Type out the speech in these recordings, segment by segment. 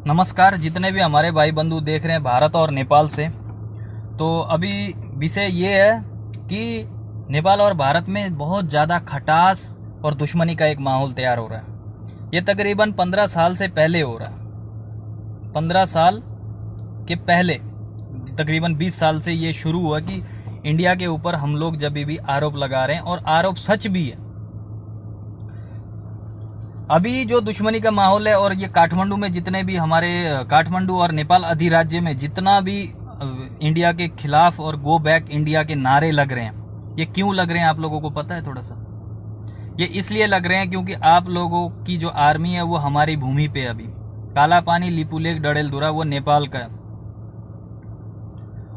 नमस्कार। जितने भी हमारे भाई बंधु देख रहे हैं भारत और नेपाल से, तो अभी विषय ये है कि नेपाल और भारत में बहुत ज़्यादा खटास और दुश्मनी का एक माहौल तैयार हो रहा है। ये तकरीबन 15 साल से पहले हो रहा है। 15 साल के पहले तकरीबन 20 साल से ये शुरू हुआ कि इंडिया के ऊपर हम लोग जब भी आरोप लगा रहे हैं, और आरोप सच भी है। अभी जो दुश्मनी का माहौल है, और ये काठमांडू में जितने भी हमारे काठमांडू और नेपाल अधिराज्य में जितना भी इंडिया के खिलाफ और गो बैक इंडिया के नारे लग रहे हैं, ये क्यों लग रहे हैं आप लोगों को पता है? थोड़ा सा ये इसलिए लग रहे हैं क्योंकि आप लोगों की जो आर्मी है वो हमारी भूमि पे, अभी काला पानी, लिपुलेख, डडेलधुरा वो नेपाल का है,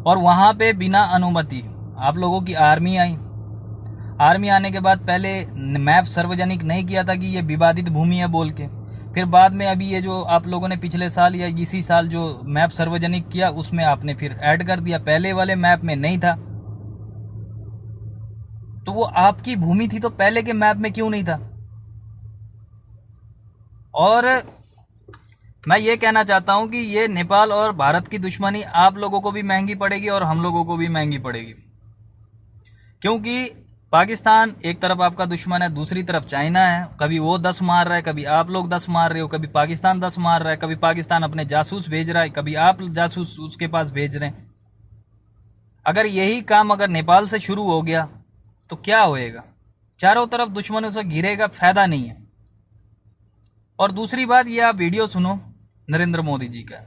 और वहां पे बिना अनुमति आप लोगों की आर्मी आई। आर्मी आने के बाद पहले मैप सार्वजनिक नहीं किया था कि ये विवादित भूमि है बोल के। फिर बाद में अभी ये जो आप लोगों ने पिछले साल या इसी साल जो मैप सार्वजनिक किया, उसमें आपने फिर ऐड कर दिया। पहले वाले मैप में नहीं था, तो वो आपकी भूमि थी, तो पहले के मैप में क्यों नहीं था? और मैं ये कहना चाहता हूं कि ये नेपाल और भारत की दुश्मनी आप लोगों को भी महंगी पड़ेगी और हम लोगों को भी महंगी पड़ेगी, क्योंकि पाकिस्तान एक तरफ आपका दुश्मन है, दूसरी तरफ चाइना है। कभी वो 10 मार रहा है, कभी आप लोग 10 मार रहे हो, कभी पाकिस्तान 10 मार रहा है, कभी पाकिस्तान अपने जासूस भेज रहा है, कभी आप जासूस उसके पास भेज रहे हैं। अगर यही काम अगर नेपाल से शुरू हो गया तो क्या होएगा? चारों तरफ दुश्मनों से घिरेगा, फायदा नहीं है। और दूसरी बात, ये आप वीडियो सुनो नरेंद्र मोदी जी का।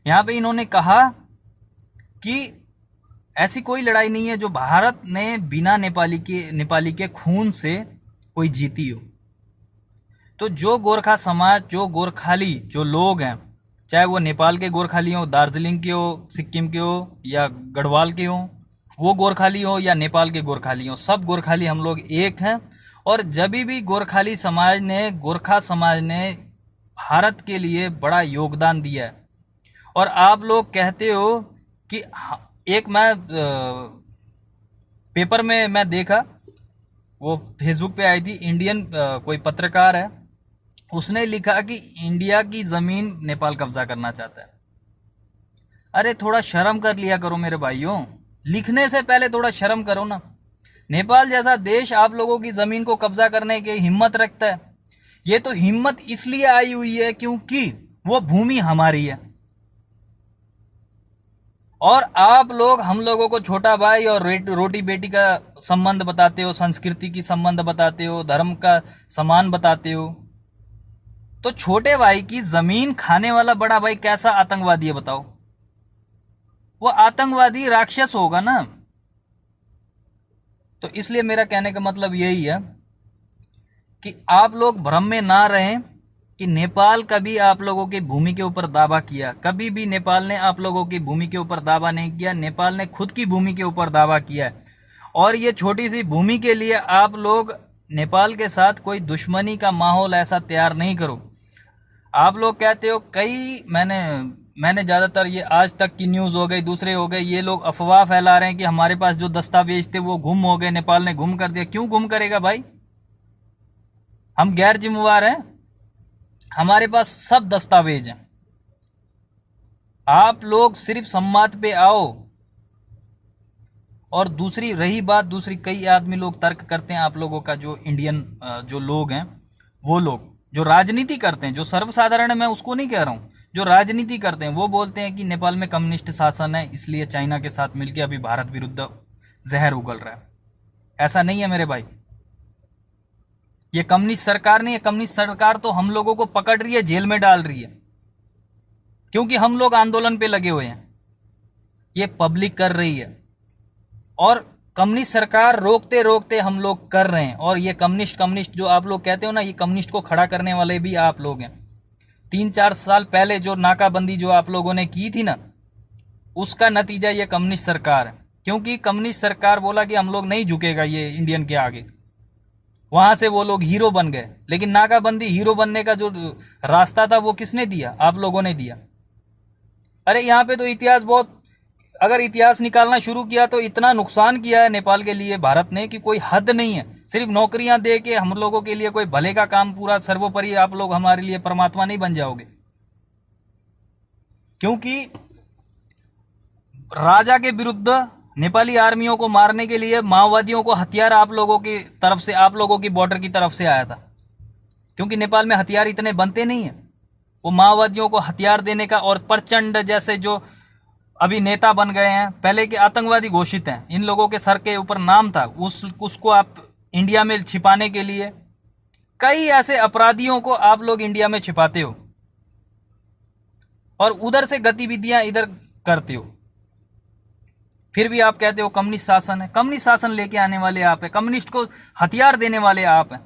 यहां पे इन्होंने कहा कि ऐसी कोई लड़ाई नहीं है जो भारत ने बिना नेपाली के खून से कोई जीती हो। तो जो गोरखा समाज, जो गोरखाली जो लोग हैं, चाहे वो नेपाल के गोरखाली हो, दार्जिलिंग के हो, सिक्किम के हो, या गढ़वाल के हो, वो गोरखाली हो या नेपाल के गोरखाली हो, सब गोरखाली हम लोग एक हैं। और जब भी गोरखाली समाज ने, गोरखा समाज ने भारत के लिए बड़ा योगदान दिया है। और आप लोग कहते हो कि एक मैं पेपर में मैं देखा, वो फेसबुक पे आई थी, इंडियन कोई पत्रकार है, उसने लिखा कि इंडिया की जमीन नेपाल कब्जा करना चाहता है। अरे थोड़ा शर्म कर लिया करो मेरे भाइयों, लिखने से पहले थोड़ा शर्म करो ना। नेपाल जैसा देश आप लोगों की जमीन को कब्जा करने की हिम्मत रखता है। ये तो हिम्मत इसलिए आई हुई है क्योंकि वो भूमि हमारी है। और आप लोग हम लोगों को छोटा भाई और रोटी बेटी का संबंध बताते हो, संस्कृति की संबंध बताते हो, धर्म का समान बताते हो। तो छोटे भाई की जमीन खाने वाला बड़ा भाई कैसा आतंकवादी है बताओ? वो आतंकवादी राक्षस होगा ना। तो इसलिए मेरा कहने का मतलब यही है कि आप लोग भ्रम में ना रहें कि नेपाल कभी आप लोगों की भूमि के ऊपर दावा किया। कभी भी नेपाल ने आप लोगों की भूमि के ऊपर दावा नहीं किया। नेपाल ने खुद की भूमि के ऊपर दावा किया है। और ये छोटी सी भूमि के लिए आप लोग नेपाल के साथ कोई दुश्मनी का माहौल ऐसा तैयार नहीं करो। आप लोग कहते हो, कई मैंने ज़्यादातर ये आज तक की न्यूज़ हो गई, दूसरे हो गए, ये लोग अफवाह फैला रहे हैं कि हमारे पास जो दस्तावेज थे वो गुम हो गए, नेपाल ने गुम कर दिया। क्यों गुम करेगा भाई? हम गैर जिम्मेवार हैं? हमारे पास सब दस्तावेज हैं। आप लोग सिर्फ संवाद पे आओ। और दूसरी रही बात, दूसरी कई आदमी लोग तर्क करते हैं आप लोगों का, जो इंडियन जो लोग हैं, वो लोग जो राजनीति करते हैं, जो सर्वसाधारण है, मैं उसको नहीं कह रहा हूं, जो राजनीति करते हैं, वो बोलते हैं कि नेपाल में कम्युनिस्ट शासन है, इसलिए चाइना के साथ मिलकर अभी भारत विरुद्ध जहर उगल रहा है। ऐसा नहीं है मेरे भाई। ये कम्युनिस्ट सरकार नहीं है। कम्युनिस्ट सरकार तो हम लोगों को पकड़ रही है, जेल में डाल रही है, क्योंकि हम लोग आंदोलन पे लगे हुए हैं। ये पब्लिक कर रही है, और कम्युनिस्ट सरकार रोकते रोकते हम लोग कर रहे हैं। और ये कम्युनिस्ट जो आप लोग कहते हो ना, ये कम्युनिस्ट को खड़ा करने वाले भी आप लोग हैं। 3-4 साल पहले जो नाकाबंदी जो आप लोगों ने की थी ना, उसका नतीजा ये कम्युनिस्ट सरकार है। क्योंकि कम्युनिस्ट सरकार बोला कि हम लोग नहीं झुकेगा ये इंडियन के आगे, वहां से वो लोग हीरो बन गए। लेकिन नाकाबंदी हीरो बनने का जो रास्ता था वो किसने दिया? आप लोगों ने दिया। अरे यहाँ पे तो इतिहास बहुत, अगर इतिहास निकालना शुरू किया तो इतना नुकसान किया है नेपाल के लिए भारत ने कि कोई हद नहीं है। सिर्फ नौकरियां दे के हम लोगों के लिए कोई भले का काम पूरा सर्वोपरि, आप लोग हमारे लिए परमात्मा नहीं बन जाओगे। क्योंकि राजा के विरुद्ध नेपाली आर्मियों को मारने के लिए माओवादियों को हथियार आप लोगों की तरफ से, आप लोगों की बॉर्डर की तरफ से आया था, क्योंकि नेपाल में हथियार इतने बनते नहीं है। वो माओवादियों को हथियार देने का, और प्रचंड जैसे जो अभी नेता बन गए हैं, पहले के आतंकवादी घोषित हैं, इन लोगों के सर के ऊपर नाम था, उसको आप इंडिया में छिपाने के लिए कई ऐसे अपराधियों को आप लोग इंडिया में छिपाते हो और उधर से गतिविधियां इधर करते हो। फिर भी आप कहते हो कम्युनिस्ट शासन है। कम्युनिस्ट शासन लेके आने वाले आप हैं, कम्युनिस्ट को हथियार देने वाले आप हैं।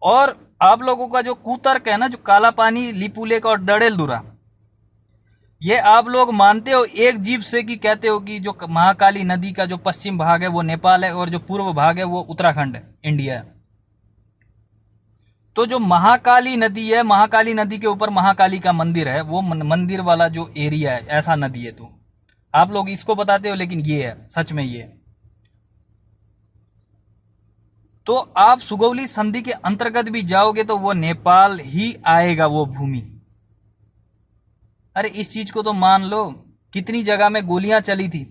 और आप लोगों का जो कुतर्क है ना, जो काला पानी, लिपुलेख और डडेलधुरा, ये आप लोग मानते हो एक जीभ से कि कहते हो कि जो महाकाली नदी का जो पश्चिम भाग है वो नेपाल है और जो पूर्व भाग है वो उत्तराखंड है, इंडिया है। तो जो महाकाली नदी है, महाकाली नदी के ऊपर महाकाली का मंदिर है, वो मंदिर वाला जो एरिया है, ऐसा नदी है। तो आप लोग इसको बताते हो, लेकिन ये है, सच में ये है। तो आप सुगौली संधि के अंतर्गत भी जाओगे तो वो नेपाल ही आएगा, वो भूमि। अरे इस चीज को तो मान लो। कितनी जगह में गोलियां चली थी।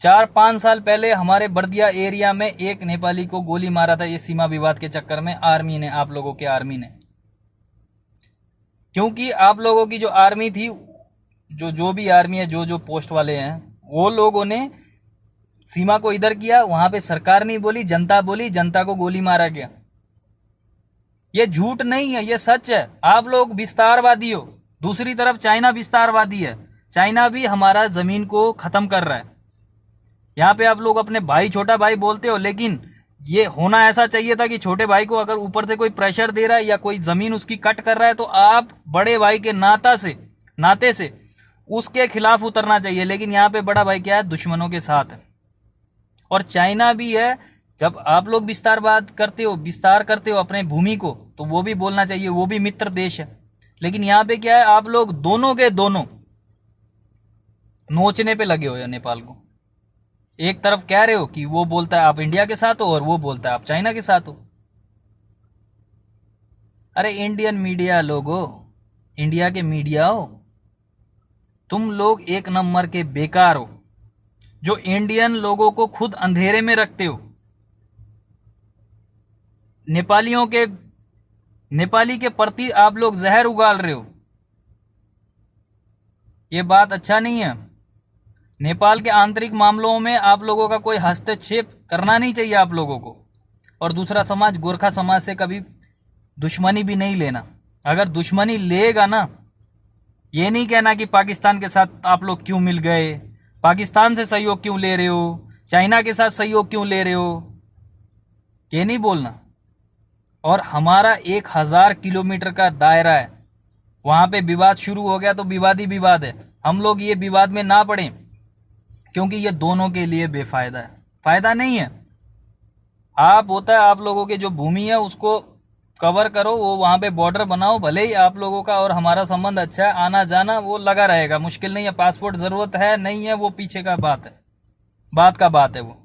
4-5 साल पहले हमारे बर्दिया एरिया में एक नेपाली को गोली मारा था, ये सीमा विवाद के चक्कर में आर्मी ने, आप लोगों के आर्मी ने। क्योंकि आप लोगों की जो आर्मी थी, जो भी आर्मी है, जो पोस्ट वाले हैं, वो लोगों ने सीमा को इधर किया, वहां पे सरकार नहीं बोली, जनता बोली, जनता को गोली मारा गया। ये झूठ नहीं है, ये सच है। आप लोग विस्तारवादी हो। दूसरी तरफ चाइना विस्तारवादी है। चाइना भी हमारा जमीन को खत्म कर रहा है। यहाँ पे आप लोग अपने भाई, छोटा भाई बोलते हो, लेकिन ये होना ऐसा चाहिए था कि छोटे भाई को अगर ऊपर से कोई प्रेशर दे रहा है या कोई जमीन उसकी कट कर रहा है तो आप बड़े भाई के नाते से उसके खिलाफ उतरना चाहिए। लेकिन यहाँ पे बड़ा भाई क्या है, दुश्मनों के साथ है। और चाइना भी है। जब आप लोग विस्तार करते हो अपने भूमि को, तो वो भी बोलना चाहिए, वो भी मित्र देश है। लेकिन यहाँ पे क्या है, आप लोग दोनों के दोनों नोचने पे लगे हो नेपाल को। एक तरफ कह रहे हो कि वो बोलता है आप इंडिया के साथ हो और वो बोलता है आप चाइना के साथ हो। अरे इंडियन मीडिया लोगो, इंडिया के मीडिया हो, तुम लोग एक नंबर के बेकार हो, जो इंडियन लोगों को खुद अंधेरे में रखते हो। नेपाली के प्रति आप लोग जहर उगाल रहे हो। ये बात अच्छा नहीं है। नेपाल के आंतरिक मामलों में आप लोगों का कोई हस्तक्षेप करना नहीं चाहिए आप लोगों को। और दूसरा समाज, गोरखा समाज से कभी दुश्मनी भी नहीं लेना। अगर दुश्मनी लेगा ना, ये नहीं कहना कि पाकिस्तान के साथ आप लोग क्यों मिल गए, पाकिस्तान से सहयोग क्यों ले रहे हो, चाइना के साथ सहयोग क्यों ले रहे हो, ये नहीं बोलना। और हमारा 1000 किलोमीटर का दायरा है, वहां पे विवाद शुरू हो गया तो विवाद ही विवाद है। हम लोग ये विवाद में ना पड़े, क्योंकि ये दोनों के लिए बेफायदा है, फायदा नहीं है। होता है आप लोगों के जो भूमि है उसको कवर करो, वो वहां पे बॉर्डर बनाओ, भले ही आप लोगों का और हमारा संबंध अच्छा है, आना जाना वो लगा रहेगा, मुश्किल नहीं है। पासपोर्ट जरूरत है नहीं है वो पीछे का बात है, बात है वो।